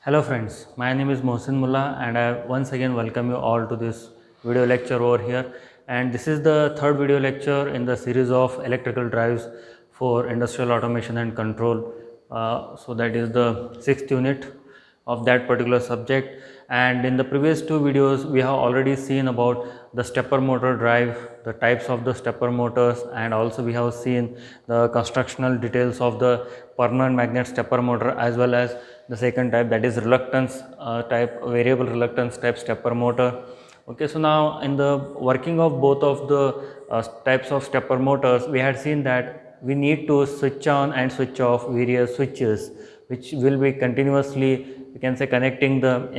Hello friends, my name is Mohsin Mullah and I once again welcome you all to this video lecture over here, and this is the third video lecture in the series of electrical drives for industrial automation and control. So that is the sixth unit of that particular subject, and in the previous two videos we have already seen about the stepper motor drive, the types of the stepper motors, and also we have seen the constructional details of the permanent magnet stepper motor as well as the second type, that is reluctance type, variable reluctance type stepper motor. Okay, so now in the working of both of the types of stepper motors, we had seen that we need to switch on and switch off various switches which will be continuously, we can say, connecting the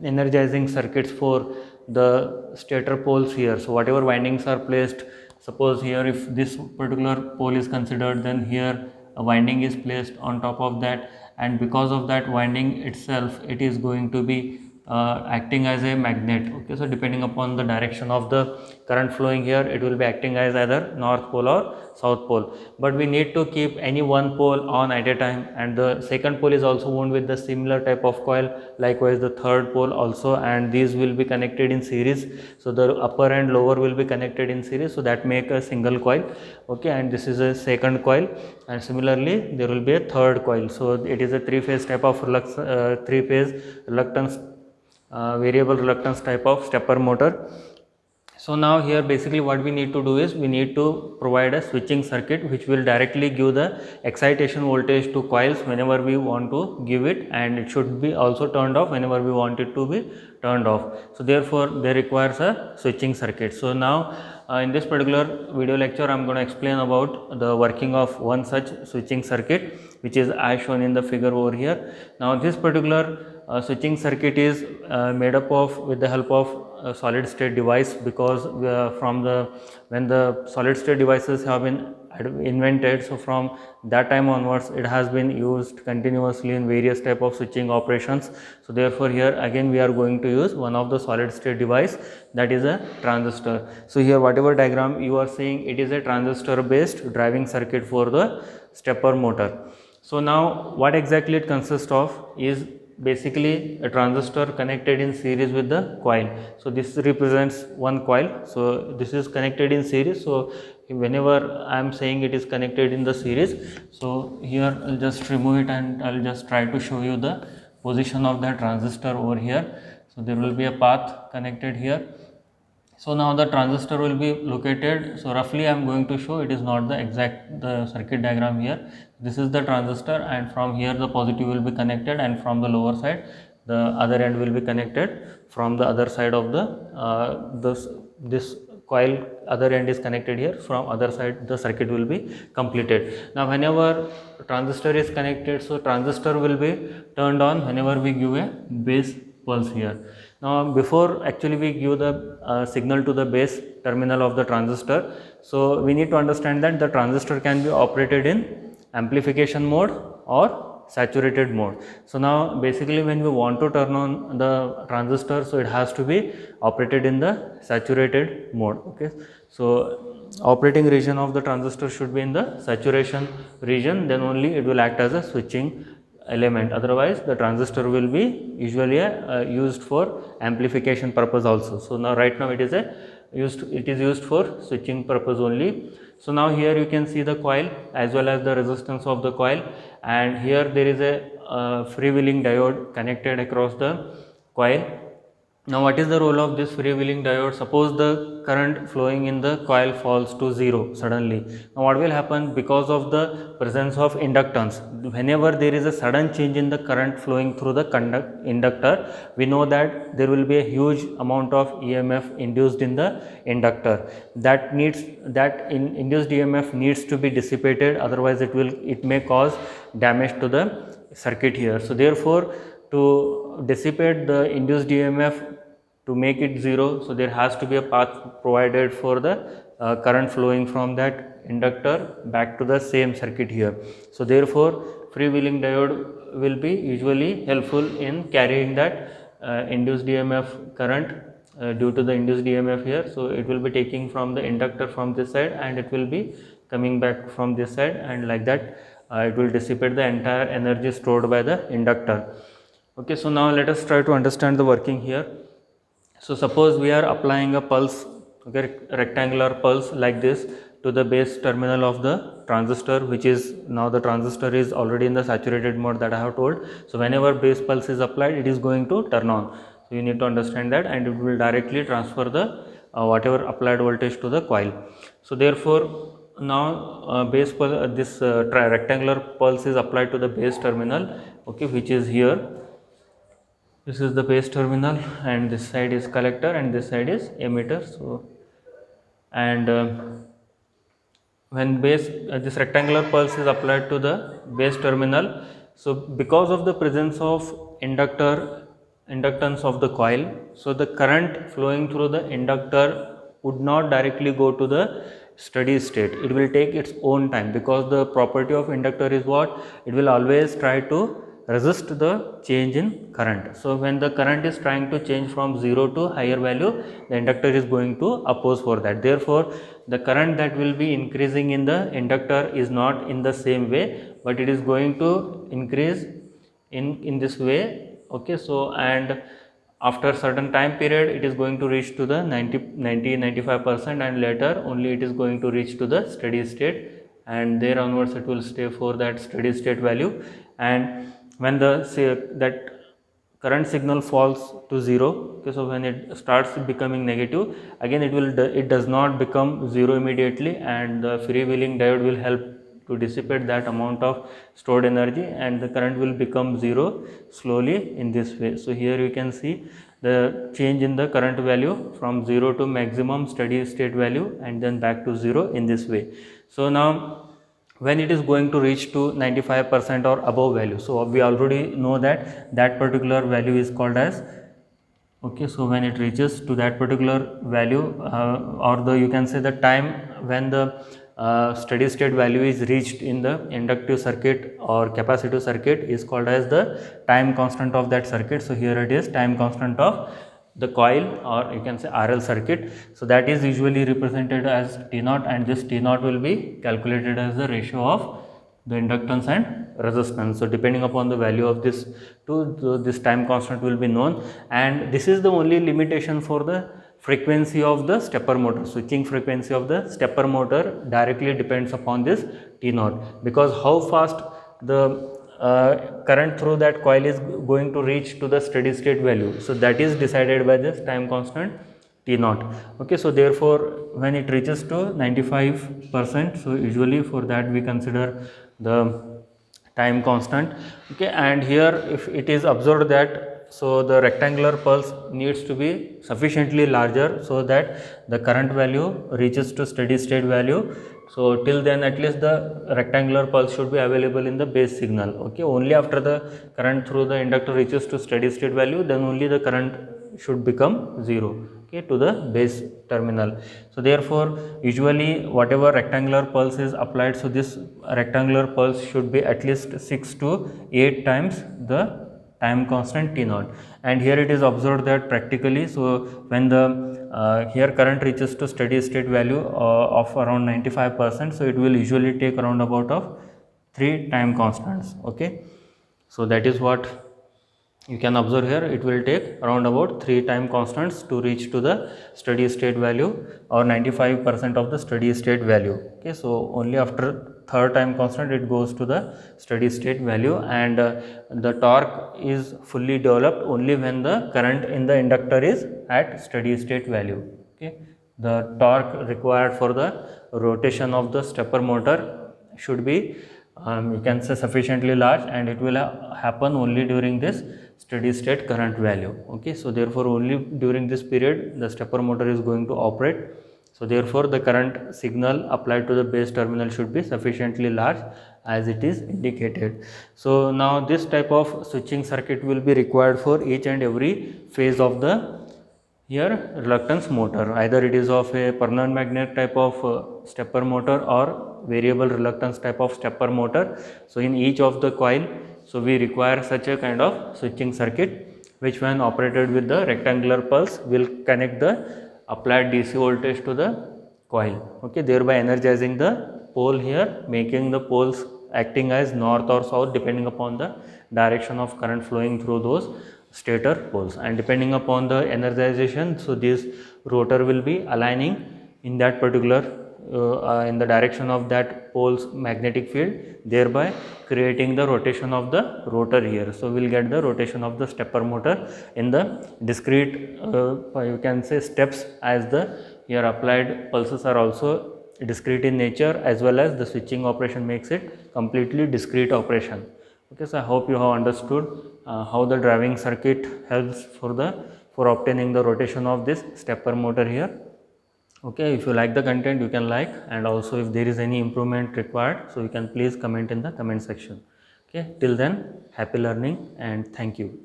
energizing circuits for the stator poles here. So whatever windings are placed, suppose here if this particular pole is considered, then here a winding is placed on top of that, and because of that winding itself, it is going to be acting as a magnet. Okay, so depending upon the direction of the current flowing here, it will be acting as either north pole or south pole, but we need to keep any one pole on at a time, and the second pole is also wound with the similar type of coil, likewise the third pole also, and these will be connected in series. So the upper and lower will be connected in series, so that make a single coil. Okay, and this is a second coil, and similarly there will be a third coil. So it is a three-phase type of three-phase reluctance, variable reluctance type of stepper motor. So now here basically what we need to do is we need to provide a switching circuit which will directly give the excitation voltage to coils whenever we want to give it, and it should be also turned off whenever we want it to be turned off. So therefore there requires a switching circuit. So now in this particular video lecture I am going to explain about the working of one such switching circuit, which is as shown in the figure over here. Now this particular switching circuit is made up of with the help of a solid state device, because when the solid state devices have been invented, so from that time onwards it has been used continuously in various type of switching operations. So therefore here again we are going to use one of the solid state device, that is a transistor. So here whatever diagram you are seeing, it is a transistor based driving circuit for the stepper motor. So now what exactly it consists of is basically a transistor connected in series with the coil. So this represents one coil, so this is connected in series. So whenever I am saying it is connected in the series, so here I'll just remove it and I'll just try to show you the position of the transistor over here. So there will be a path connected here. So now the transistor will be located, so roughly I am going to show, it is not the exact the circuit diagram here. This is the transistor, and from here the positive will be connected, and from the lower side the other end will be connected. From the other side of the this coil, other end is connected here, from other side the circuit will be completed. Now whenever transistor is connected, so transistor will be turned on whenever we give a base pulse here. Now before actually we give the signal to the base terminal of the transistor, so we need to understand that the transistor can be operated in amplification mode or saturated mode. So now basically when we want to turn on the transistor, so it has to be operated in the saturated mode. Okay, so operating region of the transistor should be in the saturation region, then only it will act as a switching element. Otherwise the transistor will be usually used for amplification purpose also. So now right now it is used for switching purpose only. So now here you can see the coil as well as the resistance of the coil, and here there is a freewheeling diode connected across the coil. Now what is the role of this freewheeling diode? Suppose the current flowing in the coil falls to 0 suddenly. Now what will happen? Because of the presence of inductance, whenever there is a sudden change in the current flowing through the inductor, we know that there will be a huge amount of EMF induced in the inductor. Induced EMF needs to be dissipated, otherwise it may cause damage to the circuit here. So therefore to dissipate the induced EMF, to make it 0, so there has to be a path provided for the current flowing from that inductor back to the same circuit here. So therefore freewheeling diode will be usually helpful in carrying that induced EMF current due to the induced EMF here. So it will be taking from the inductor from this side and it will be coming back from this side, and like that it will dissipate the entire energy stored by the inductor. Okay, so now let us try to understand the working here. So suppose we are applying a pulse, okay, rectangular pulse like this to the base terminal of the transistor, which is now the transistor is already in the saturated mode that I have told. So whenever base pulse is applied, it is going to turn on. So you need to understand that, and it will directly transfer the whatever applied voltage to the coil. So therefore now base pulse, this rectangular pulse is applied to the base terminal, okay, which is here. This is the base terminal, and this side is collector and this side is emitter. So and when base this rectangular pulse is applied to the base terminal, so because of the presence of inductance of the coil, so the current flowing through the inductor would not directly go to the steady state. It will take its own time, because the property of inductor is what? It will always try to resist the change in current. So when the current is trying to change from 0 to higher value, the inductor is going to oppose for that. Therefore the current that will be increasing in the inductor is not in the same way, but it is going to increase in this way, okay. So and after certain time period, it is going to reach to the 95%, and later only it is going to reach to the steady state, and there onwards it will stay for that steady state value. And when the that current signal falls to 0, okay, so when it starts becoming negative, again it does not become 0 immediately, and the freewheeling diode will help to dissipate that amount of stored energy, and the current will become 0 slowly in this way. So here you can see the change in the current value from 0 to maximum steady state value, and then back to 0 in this way. So now when it is going to reach to 95% or above value, so we already know that that particular value is called as, okay, so when it reaches to that particular value, or the you can say the time when the steady state value is reached in the inductive circuit or capacitive circuit, is called as the time constant of that circuit. So here it is time constant of the coil, or you can say RL circuit. So that is usually represented as T0, and this T0 will be calculated as the ratio of the inductance and resistance. So depending upon the value of this this time constant will be known, and this is the only limitation for the frequency of the stepper motor. Switching frequency of the stepper motor directly depends upon this T0, because how fast the current through that coil is going to reach to the steady state value. So that is decided by this time constant T0. Okay, so therefore when it reaches to 95%, so usually for that we consider the time constant. Okay, and here if it is observed that, so the rectangular pulse needs to be sufficiently larger so that the current value reaches to steady state value. So till then at least the rectangular pulse should be available in the base signal. Okay, only after the current through the inductor reaches to steady state value, then only the current should become 0, okay, to the base terminal. So therefore usually whatever rectangular pulse is applied, so this rectangular pulse should be at least 6 to 8 times the time constant T0, and here it is observed that practically, so when the here current reaches to steady state value of around 95%, so it will usually take around about of 3 time constants. Okay, so that is what you can observe here. It will take around about 3 time constants to reach to the steady state value, or 95% of the steady state value. Okay, so only after third time constant it goes to the steady state value, and the torque is fully developed only when the current in the inductor is at steady state value. Okay, the torque required for the rotation of the stepper motor should be you can say sufficiently large, and it will happen only during this steady state current value. Okay, so therefore only during this period the stepper motor is going to operate. So therefore the current signal applied to the base terminal should be sufficiently large as it is indicated. So now this type of switching circuit will be required for each and every phase of the here reluctance motor. Either it is of a permanent magnet type of stepper motor or variable reluctance type of stepper motor. So in each of the coil, so we require such a kind of switching circuit, which when operated with the rectangular pulse will connect the applied DC voltage to the coil. Okay, thereby energizing the pole here, making the poles acting as north or south depending upon the direction of current flowing through those stator poles, and depending upon the energization, so this rotor will be aligning in that particular in the direction of that pole's magnetic field, thereby creating the rotation of the rotor here. So we will get the rotation of the stepper motor in the discrete you can say steps, as the here applied pulses are also discrete in nature, as well as the switching operation makes it completely discrete operation. Okay, so I hope you have understood how the driving circuit helps for obtaining the rotation of this stepper motor here. Okay, if you like the content, you can like, and also if there is any improvement required, so you can please comment in the comment section. Okay, till then, happy learning and thank you.